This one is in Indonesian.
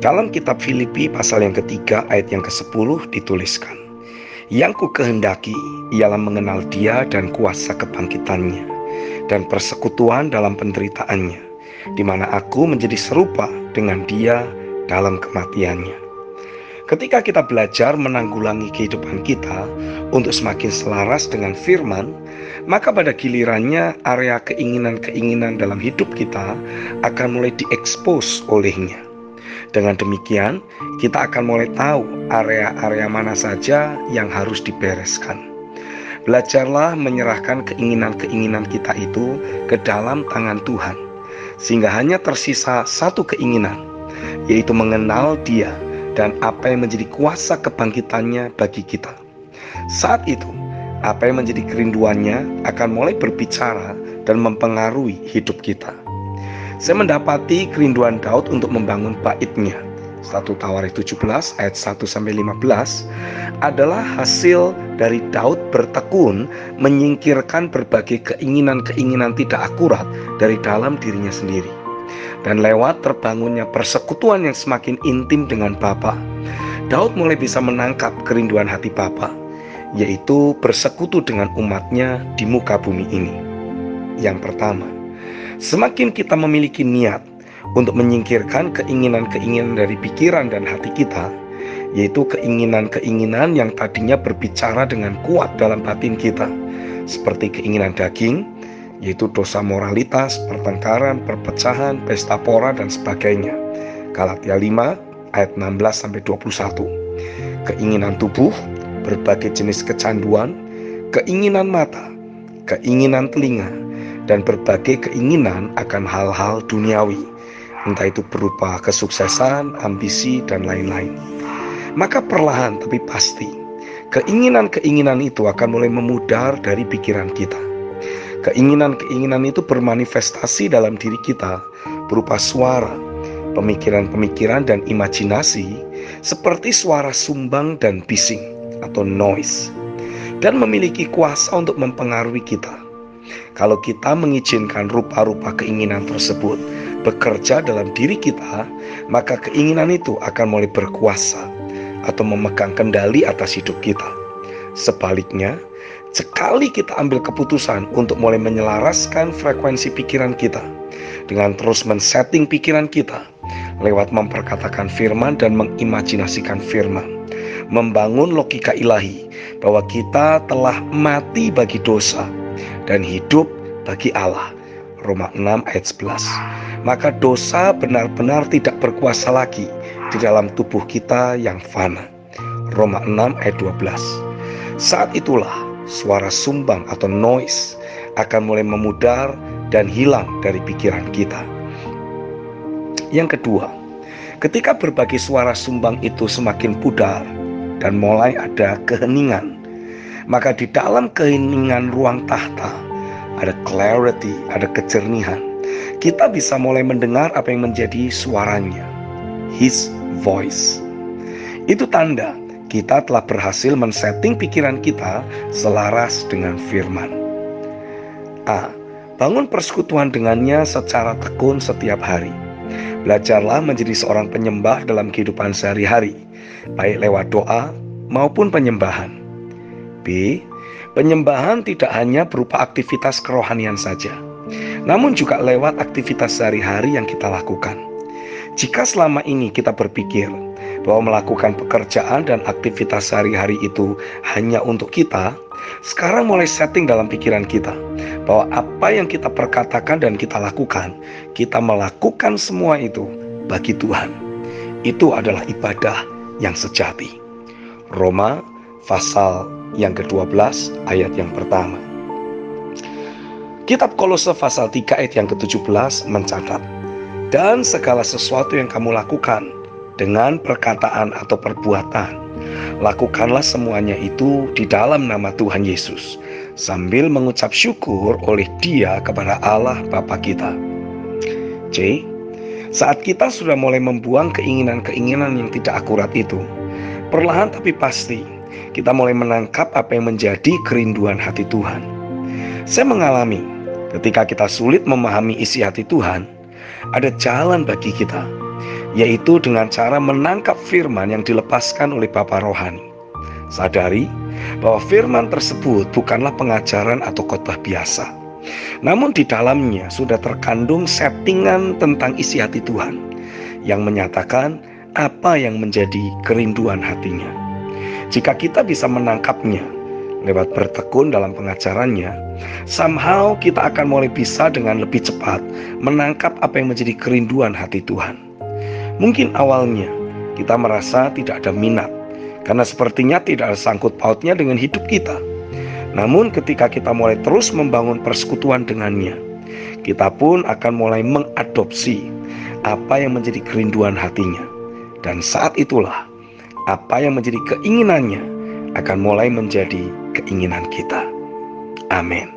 Dalam kitab Filipi pasal yang ketiga ayat yang ke-10 dituliskan, "Yang ku kehendaki ialah mengenal Dia dan kuasa kebangkitannya dan persekutuan dalam penderitaannya, di mana aku menjadi serupa dengan Dia dalam kematiannya." Ketika kita belajar menanggulangi kehidupan kita untuk semakin selaras dengan firman, maka pada gilirannya area keinginan-keinginan dalam hidup kita akan mulai diekspos olehnya. Dengan demikian, kita akan mulai tahu area-area mana saja yang harus dibereskan. Belajarlah menyerahkan keinginan-keinginan kita itu ke dalam tangan Tuhan, sehingga hanya tersisa satu keinginan, yaitu mengenal Dia dan apa yang menjadi kuasa kebangkitannya bagi kita. Saat itu, apa yang menjadi kerinduannya akan mulai berbicara dan mempengaruhi hidup kita. Saya mendapati kerinduan Daud untuk membangun baitnya, 1 Tawarikh 17 ayat 1-15, adalah hasil dari Daud bertekun menyingkirkan berbagai keinginan-keinginan tidak akurat dari dalam dirinya sendiri. Dan lewat terbangunnya persekutuan yang semakin intim dengan Bapa, Daud mulai bisa menangkap kerinduan hati Bapa, yaitu bersekutu dengan umatnya di muka bumi ini. Yang pertama, semakin kita memiliki niat untuk menyingkirkan keinginan-keinginan dari pikiran dan hati kita, yaitu keinginan-keinginan yang tadinya berbicara dengan kuat dalam batin kita, seperti keinginan daging, yaitu dosa moralitas, pertengkaran, perpecahan, pesta pora, dan sebagainya. Galatia 5 ayat 16-21. Keinginan tubuh, berbagai jenis kecanduan, keinginan mata, keinginan telinga, dan berbagai keinginan akan hal-hal duniawi, entah itu berupa kesuksesan, ambisi, dan lain-lain. Maka perlahan tapi pasti, keinginan-keinginan itu akan mulai memudar dari pikiran kita. Keinginan-keinginan itu bermanifestasi dalam diri kita berupa suara, pemikiran-pemikiran dan imajinasi seperti suara sumbang dan bising atau noise, dan memiliki kuasa untuk mempengaruhi kita. Kalau kita mengizinkan rupa-rupa keinginan tersebut bekerja dalam diri kita, maka keinginan itu akan mulai berkuasa atau memegang kendali atas hidup kita. Sebaliknya, sekali kita ambil keputusan untuk mulai menyelaraskan frekuensi pikiran kita dengan terus men-setting pikiran kita lewat memperkatakan firman dan mengimajinasikan firman, membangun logika ilahi bahwa kita telah mati bagi dosa dan hidup bagi Allah, Roma 6 ayat 11, maka dosa benar-benar tidak berkuasa lagi di dalam tubuh kita yang fana, Roma 6 ayat 12. Saat itulah suara sumbang atau noise akan mulai memudar dan hilang dari pikiran kita. Yang kedua, ketika berbagai suara sumbang itu semakin pudar dan mulai ada keheningan, maka di dalam keheningan ruang tahta ada clarity, ada kejernihan. Kita bisa mulai mendengar apa yang menjadi suaranya, His voice. Itu tanda kita telah berhasil men-setting pikiran kita selaras dengan firman. A. Bangun persekutuan dengannya secara tekun setiap hari. Belajarlah menjadi seorang penyembah dalam kehidupan sehari-hari, baik lewat doa maupun penyembahan. B. Penyembahan tidak hanya berupa aktivitas kerohanian saja, namun juga lewat aktivitas sehari-hari yang kita lakukan. Jika selama ini kita berpikir bahwa melakukan pekerjaan dan aktivitas sehari-hari itu hanya untuk kita, sekarang mulai setting dalam pikiran kita bahwa apa yang kita perkatakan dan kita lakukan, kita melakukan semua itu bagi Tuhan. Itu adalah ibadah yang sejati. Roma pasal yang ke-12 ayat yang pertama. Kitab Kolose pasal 3 ayat yang ke-17 mencatat, "Dan segala sesuatu yang kamu lakukan dengan perkataan atau perbuatan, lakukanlah semuanya itu di dalam nama Tuhan Yesus, sambil mengucap syukur oleh Dia kepada Allah Bapa kita." C. Saat kita sudah mulai membuang keinginan-keinginan yang tidak akurat itu, perlahan tapi pasti kita mulai menangkap apa yang menjadi kerinduan hati Tuhan. Saya mengalami ketika kita sulit memahami isi hati Tuhan, ada jalan bagi kita, yaitu dengan cara menangkap firman yang dilepaskan oleh Bapa Rohani. Sadari bahwa firman tersebut bukanlah pengajaran atau khotbah biasa, namun di dalamnya sudah terkandung settingan tentang isi hati Tuhan yang menyatakan apa yang menjadi kerinduan hatinya. Jika kita bisa menangkapnya lewat bertekun dalam pengajarannya, somehow kita akan mulai bisa dengan lebih cepat menangkap apa yang menjadi kerinduan hati Tuhan. Mungkin awalnya kita merasa tidak ada minat, karena sepertinya tidak ada sangkut pautnya dengan hidup kita. Namun ketika kita mulai terus membangun persekutuan dengannya, kita pun akan mulai mengadopsi apa yang menjadi kerinduan hatinya. Dan saat itulah apa yang menjadi keinginannya akan mulai menjadi keinginan kita. Amin.